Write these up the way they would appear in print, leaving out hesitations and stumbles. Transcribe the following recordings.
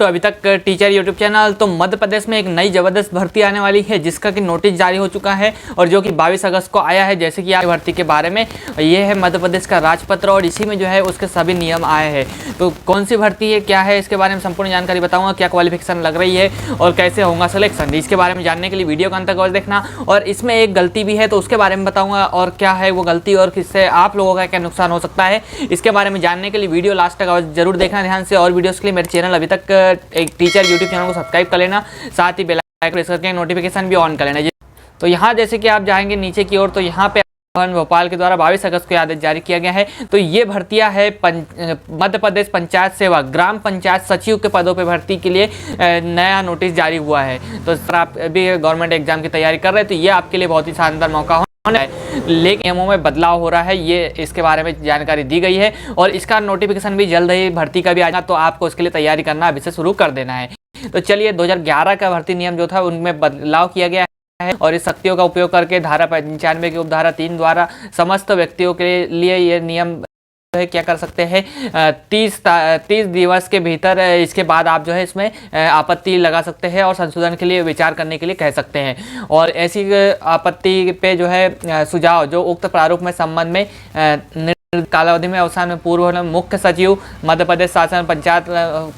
To अभी तक teacher YouTube channel. तो मध्य प्रदेश में एक नई ज़बरदस्त भर्ती आने वाली है जिसका कि नोटिस जारी हो चुका है और जो कि 22 अगस्त को आया है। जैसे कि आप भर्ती के बारे में ये है मध्य प्रदेश का राजपत्र और इसी में जो है उसके सभी नियम आए हैं। तो कौन सी भर्ती है, क्या है, इसके बारे में संपूर्ण जानकारी बताऊंगा। क्या क्वालिफिकेशन लग रही है और कैसे होगा सिलेक्शन, इसके बारे में जानने के लिए वीडियो का अंत तक और देखना। और इसमें एक गलती भी है तो उसके बारे में बताऊँगा और क्या है वो गलती और किससे आप लोगों का क्या नुकसान हो सकता है, इसके बारे में जानने के लिए वीडियो लास्ट तक जरूर देखना ध्यान से। और वीडियोस के लिए मेरे चैनल अभी तक एक टीचर यूट्यूब चैनल को सब्सक्राइब कर लेना, साथ ही बेल आइकन प्रेस करके नोटिफिकेशन भी ऑन कर लेना। तो यहाँ जैसे कि आप जाएंगे नीचे की ओर तो यहाँ पे भोपाल के द्वारा 22 अगस्त को आदेश जारी किया गया है। तो ये भर्तियां है मध्य प्रदेश पंचायत सेवा ग्राम पंचायत सचिव के पदों पे भर्ती के लिए नया नोटिस जारी हुआ है। तो सर आप भी गवर्नमेंट एग्जाम की तैयारी कर रहे हैं तो ये आपके लिए बहुत ही शानदार मौका होना है। लेकिन नियमों में बदलाव हो रहा है, ये इसके बारे में जानकारी दी गई है और इसका नोटिफिकेशन भी जल्द ही भर्ती का भी आएगा। तो आपको इसके लिए तैयारी करना अभी से शुरू कर देना है। तो चलिए 2011 का भर्ती नियम जो था उनमें बदलाव किया गया है और इस शक्तियों का उपयोग करके धारा 95 की उपधारा 3 द्वारा समस्त व्यक्तियों के लिए ये नियम है क्या कर सकते हैं 30 दिवस के भीतर। इसके बाद आप जो है इसमें आपत्ति लगा सकते हैं और संशोधन के लिए विचार करने के लिए कह सकते हैं। और ऐसी आपत्ति पे जो है सुझाव जो उक्त प्रारूप में संबंध में कालावधि में अवसान में पूर्व मुख्य सचिव मध्य प्रदेश शासन पंचायत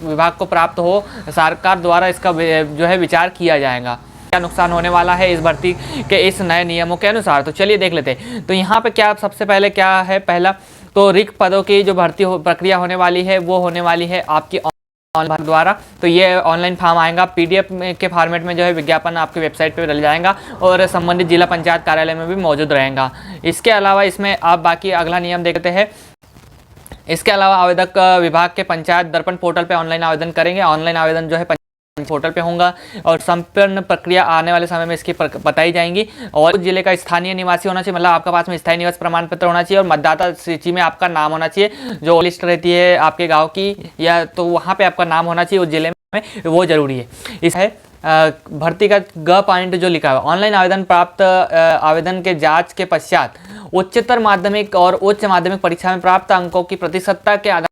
विभाग को प्राप्त हो सरकार द्वारा इसका जो है विचार किया जाएगा। क्या नुकसान होने वाला है इस भर्ती के इस नए नियमों के अनुसार, तो चलिए देख लेते हैं। तो यहाँ पे क्या सबसे पहले क्या है, पहला तो रिक्त पदों की जो भर्ती प्रक्रिया होने वाली है वो होने वाली है आपकी ऑनलाइन द्वारा। तो ये ऑनलाइन फॉर्म आएगा PDF के फॉर्मेट में, जो है विज्ञापन आपकी वेबसाइट पे डल जाएगा और संबंधित जिला पंचायत कार्यालय में भी मौजूद रहेगा। इसके अलावा इसमें आप बाकी अगला नियम देखते हैं। इसके अलावा आवेदक विभाग के पंचायत दर्पण पोर्टल पे ऑनलाइन आवेदन करेंगे। ऑनलाइन आवेदन जो है पोर्टल पे होगा और संपूर्ण प्रक्रिया आने वाले समय में इसकी बताई जाएंगी। और जिले का स्थानीय निवासी होना चाहिए, मतलब आपके पास में स्थायी निवास प्रमाण पत्र होना चाहिए और मतदाता सूची में आपका नाम होना चाहिए। जो लिस्ट रहती है आपके गांव की या तो वहाँ पे आपका नाम होना चाहिए उस जिले में, वो जरूरी है। इस है भर्ती का ग पॉइंट जो लिखा है, ऑनलाइन आवेदन प्राप्त आवेदन के जाँच के पश्चात उच्चतर माध्यमिक और उच्च माध्यमिक परीक्षा में प्राप्त अंकों की प्रतिशतता के आधार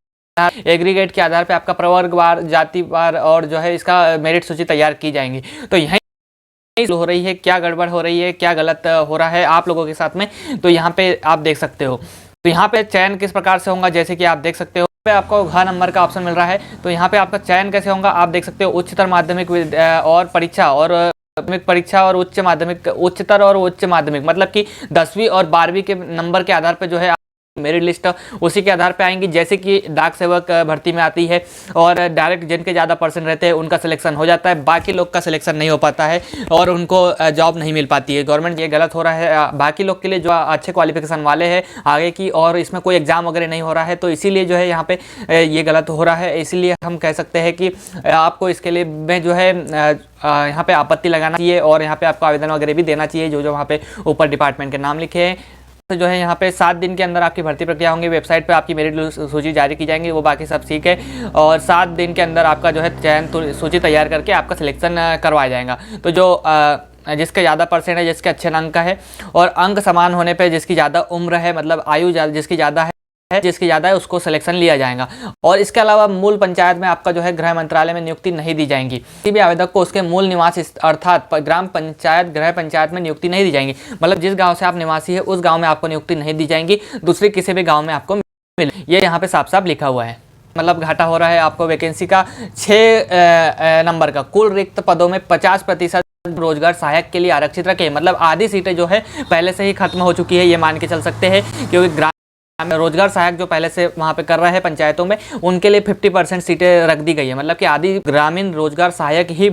एग्रीगेट के आधार पे आपका प्रवर्गवार, जातिवार और जो है इसका मेरिट सूची तैयार की जाएंगी। तो यही हो रही है, क्या गड़बड़ हो रही है, क्या गलत हो रहा है आप लोगों के साथ में, तो यहाँ पे आप देख सकते हो। तो यहाँ पे चयन किस प्रकार से होगा, जैसे कि आप देख सकते हो पे आपको घ नंबर का ऑप्शन मिल रहा है। तो यहाँ पे आपका चयन कैसे होगा आप देख सकते हो। उच्चतर माध्यमिक और परीक्षा और माध्यमिक परीक्षा और उच्च माध्यमिक, उच्चतर और उच्च माध्यमिक मतलब कि 10वीं और 12वीं के नंबर के आधार पर जो है मेरिट लिस्ट उसी के आधार पे आएंगी। जैसे कि डाक सेवक भर्ती में आती है और डायरेक्ट जिनके ज़्यादा परसेंट रहते हैं उनका सिलेक्शन हो जाता है, बाकी लोग का सिलेक्शन नहीं हो पाता है और उनको जॉब नहीं मिल पाती है। गवर्नमेंट ये गलत हो रहा है बाकी लोग के लिए जो अच्छे क्वालिफिकेशन वाले हैं आगे की, और इसमें कोई एग्जाम वगैरह नहीं हो रहा है, तो इसीलिए जो है यहाँ पे ये गलत हो रहा है। इसीलिए हम कह सकते हैं कि आपको इसके लिए में जो है यहाँ पे आपत्ति लगाना चाहिए और यहाँ पे आपको आवेदन वगैरह भी देना चाहिए जो वहाँ पे ऊपर डिपार्टमेंट के नाम लिखे हैं। तो जो है यहाँ पे 7 दिन के अंदर आपकी भर्ती प्रक्रिया होंगी, वेबसाइट पे आपकी मेरिट सूची जारी की जाएंगी, वो बाकी सब ठीक है। और 7 दिन के अंदर आपका जो है चयन सूची तैयार करके आपका सिलेक्शन करवाया जाएगा। तो जो जिसके ज़्यादा परसेंट है, जिसके अच्छे अंक है और अंक समान होने पे जिसकी ज़्यादा उम्र है, मतलब आयु जिसकी ज़्यादा है उसको सिलेक्शन लिया जाएगा। और इसके अलावा मूल पंचायत में आपका जो है गृह मंत्रालय में नियुक्ति नहीं दी जाएगी। किसी भी आवेदक को उसके मूल निवास अर्थात ग्राम पंचायत गृह पंचायत में नियुक्ति नहीं दी जाएगी, मतलब जिस गांव से आप निवासी है उस गांव में आपको नियुक्ति नहीं दी जाएगी, दूसरे किसी भी गाँव में आपको मिले, ये यहाँ पे साफ साफ लिखा हुआ है। मतलब घाटा हो रहा है आपको वैकेंसी का। 6 नंबर का कुल रिक्त पदों में 50% रोजगार सहायक के लिए आरक्षित रखे, मतलब आधी सीटें जो है पहले से ही खत्म हो चुकी है, ये मान के चल सकते हैं। क्योंकि रोजगार सहायक जो पहले से वहाँ पे कर रहा है पंचायतों में उनके लिए 50% सीटें रख दी गई है, मतलब कि आधी ग्रामीण रोजगार सहायक ही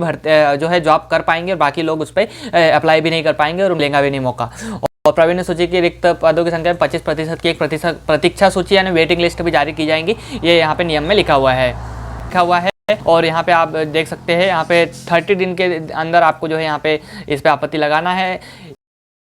जो है जॉब कर पाएंगे और बाकी लोग उस पर अप्लाई भी नहीं कर पाएंगे और लेंगे भी नहीं मौका। और प्रावीण्य सूची की रिक्त पदों की संख्या में 25% की एक प्रतीक्षा सूची यानी वेटिंग लिस्ट भी जारी की जाएंगी, ये यहाँ पे नियम में लिखा हुआ है। और यहाँ पे आप देख सकते हैं यहाँ पे 30 दिन के अंदर आपको जो है यहाँ पे इस पर आपत्ति लगाना है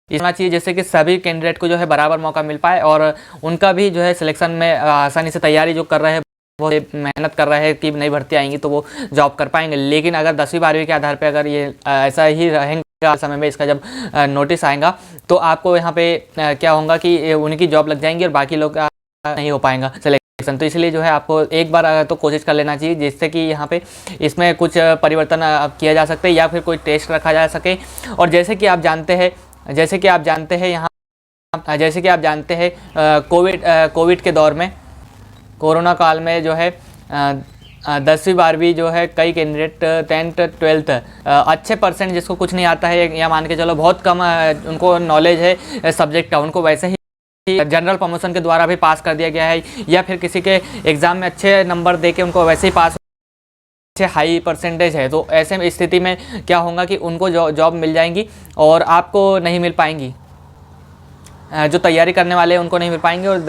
होना चाहिए, जैसे कि सभी कैंडिडेट को जो है बराबर मौका मिल पाए और उनका भी जो है सिलेक्शन में आसानी से तैयारी जो कर रहे हैं वो मेहनत कर रहे हैं कि नई भर्ती आएंगी तो वो जॉब कर पाएंगे। लेकिन अगर 10वीं 12वीं के आधार पे अगर ये ऐसा ही रहेंगे समय में इसका जब नोटिस आएगा तो आपको यहाँ पे क्या होगा कि उनकी जॉब लग जाएंगी और बाकी लोग नहीं हो पाएगा सिलेक्शन। तो इसलिए जो है आपको एक बार तो कोशिश कर लेना चाहिए, जिससे कि यहाँ पे इसमें कुछ परिवर्तन किया जा सकते या फिर कोई टेस्ट रखा जा सके। और जैसे कि आप जानते हैं कोविड के दौर में, कोरोना काल में जो है 10वीं 12वीं जो है कई कैंडिडेट 10th 12th अच्छे परसेंट, जिसको कुछ नहीं आता है या मान के चलो बहुत कम उनको नॉलेज है सब्जेक्ट का, उनको वैसे ही जनरल प्रमोशन के द्वारा भी पास कर दिया गया है, या फिर किसी के एग्ज़ाम में अच्छे नंबर दे के उनको वैसे ही पास, अच्छे हाई परसेंटेज है। तो ऐसे में स्थिति में क्या होगा कि उनको जॉब मिल जाएंगी और आपको नहीं मिल पाएंगी, जो तैयारी करने वाले हैं उनको नहीं मिल पाएंगे। और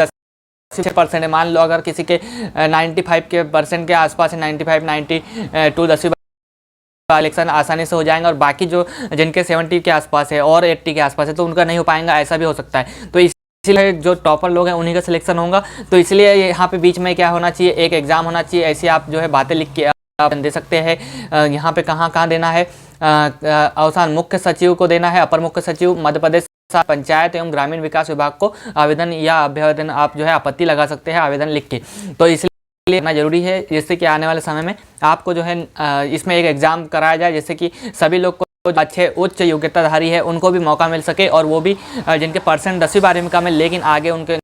10% मान लो अगर किसी के 95% के आसपास है, 95 92 10वीं इलेक्शन आसानी से हो जाएंगे, और बाकी जो जिनके 70 के आसपास है और 80 के आसपास है तो उनका नहीं हो पाएगा, ऐसा भी हो सकता है। तो इसलिए जो टॉपर लोग हैं उन्हीं का सिलेक्शन होगा। तो इसलिए यहाँ पे बीच में क्या होना चाहिए, एक एग्ज़ाम होना चाहिए। ऐसी आप जो है बातें लिख के आप दे सकते हैं। यहाँ पे कहाँ देना है, अवसान मुख्य सचिव को देना है, अपर मुख्य सचिव मध्य प्रदेश पंचायत एवं ग्रामीण विकास विभाग को आवेदन या अभ्यर्थन आप जो है आपत्ति लगा सकते हैं आवेदन लिख के। तो इसलिए इतना जरूरी है जिससे कि आने वाले समय में आपको जो है इसमें एक एग्ज़ाम कराया जाए, जिससे कि सभी लोग को अच्छे उच्च योग्यताधारी है उनको भी मौका मिल सके, और वो भी जिनके परसेंट 10वीं 12वीं में कम है लेकिन आगे उनके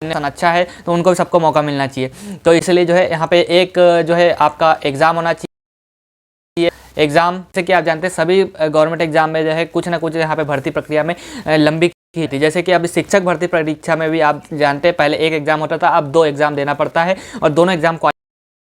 अच्छा है तो उनको भी सबको मौका मिलना चाहिए। तो इसलिए जो है यहाँ पे एक जो है आपका एग्ज़ाम होना चाहिए। एग्ज़ाम जैसे कि आप जानते हैं सभी गवर्नमेंट एग्जाम में जो है कुछ ना कुछ यहाँ पे भर्ती प्रक्रिया में लंबी की थी। जैसे कि अभी शिक्षक भर्ती परीक्षा में भी आप जानते हैं पहले एक एग्ज़ाम होता था, अब 2 एग्ज़ाम देना पड़ता है, और दोनों एग्ज़ाम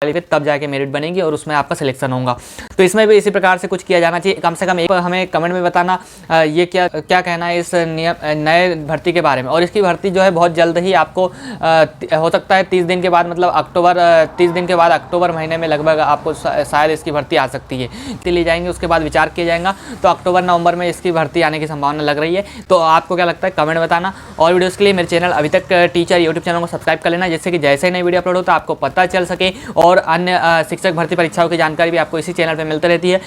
तब जाके मेरिट बनेगी और उसमें आपका सिलेक्शन होगा। तो इसमें भी इसी प्रकार से कुछ किया जाना चाहिए। कम से कम एक हमें कमेंट में बताना ये क्या कहना है इस नए भर्ती के बारे में। और इसकी भर्ती जो है बहुत जल्द ही आपको हो सकता है 30 दिन के बाद, मतलब 30 दिन के बाद अक्टूबर महीने में लगभग आपको शायद इसकी भर्ती आ सकती है। ली जाएंगे, उसके बाद विचार किया जाएगा, तो अक्टूबर नवंबर में इसकी भर्ती आने की संभावना लग रही है। तो आपको क्या लगता है कमेंट बताना। और वीडियोज़ के लिए मेरे चैनल अभी तक टीचर यूट्यूब चैनल को सब्सक्राइब कर लेना, जिससे कि जैसे ही नई वीडियो अपलोड हो तो आपको पता चल सके। और अन्य शिक्षक भर्ती परीक्षाओं की जानकारी भी आपको इसी चैनल पर मिलती रहती है।